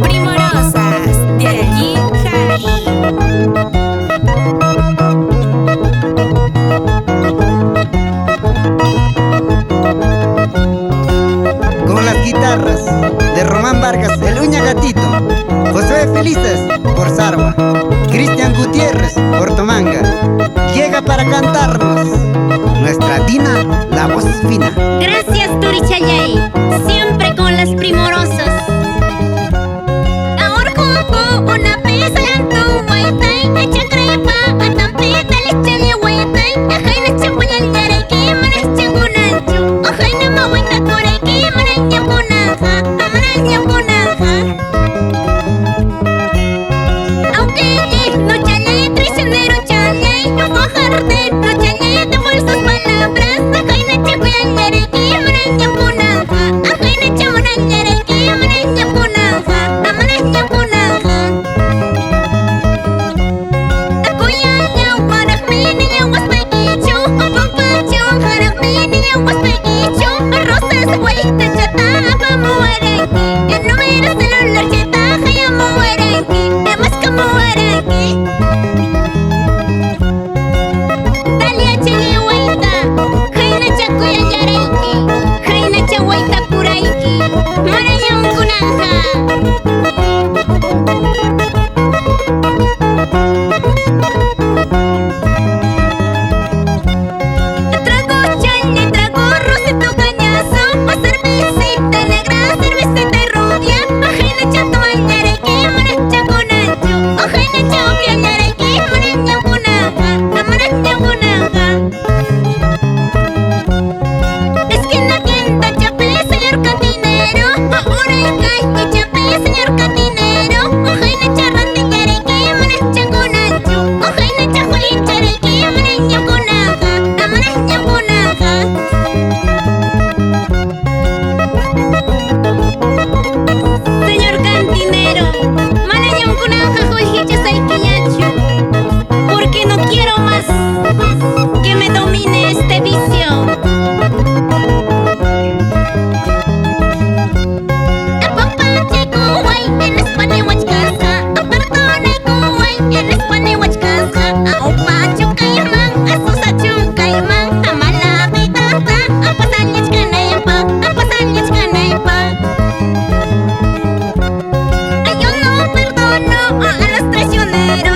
Primorosas de allí, Jari. Con las guitarras de Román Vargas, el Uña Gatito, Josué Felices por Sarwa, Cristian Gutiérrez por Tomanga, llega para cantarnos nuestra Dina, la voz fina. Gracias, Turichayay, siempre con las primorosas. Ahora juego una pesa en tu guaytay, echa crepa, a tampeta, leche de guaytay, ajaina chapuñal yareque, manas chagunanchu, ajaina mahuina coreque, manas yapunaja, amanas yapunaja. Aunque no chale, traicionero chale, no bajarte, no chale de falsas palabras, ajaina chapuñal yareque, manas yapunaja, ajaina chapuñal yareque, manas yapunaja, amanas yapunaja. Akuya yawa rakmini yawas pekicho, apapacho harakmini yawas pekicho, rosas hueita chata apamuaranki, el número celular chata hayamuaranki, temas kamuaranki. Dalia chile hueita, jaina chakuya yareiki, jaina chahueita kuraiki, marayam kunanja. Trago chaña, trago rosito cañazo, o cervecita negra, cervecita rubia, ajena chato mañareque, maracha con ancho, ajena chopia ñareque, maracha gunaja, amaracha gunaja. Esquina tienda chapé, señor cantinero, ahora y chapé, señor cantinero, ajena charrante ñareque, maracha con ancho, ajena chajuelín chareque, maracha gunaja, amaracha gunaja. Señor cantinero, malayam kunanja juejicha saikiñachu, porque no quiero más que me domine este vicio. Apapache kuway, en España huachkasa, apardone kuway, en España huachkasa, aupacho kayman, asusachu kayman, amalabi tata, apasanyach kanaypa, apasanyach kanaypa. Ay, yo no perdono a los traicioneros.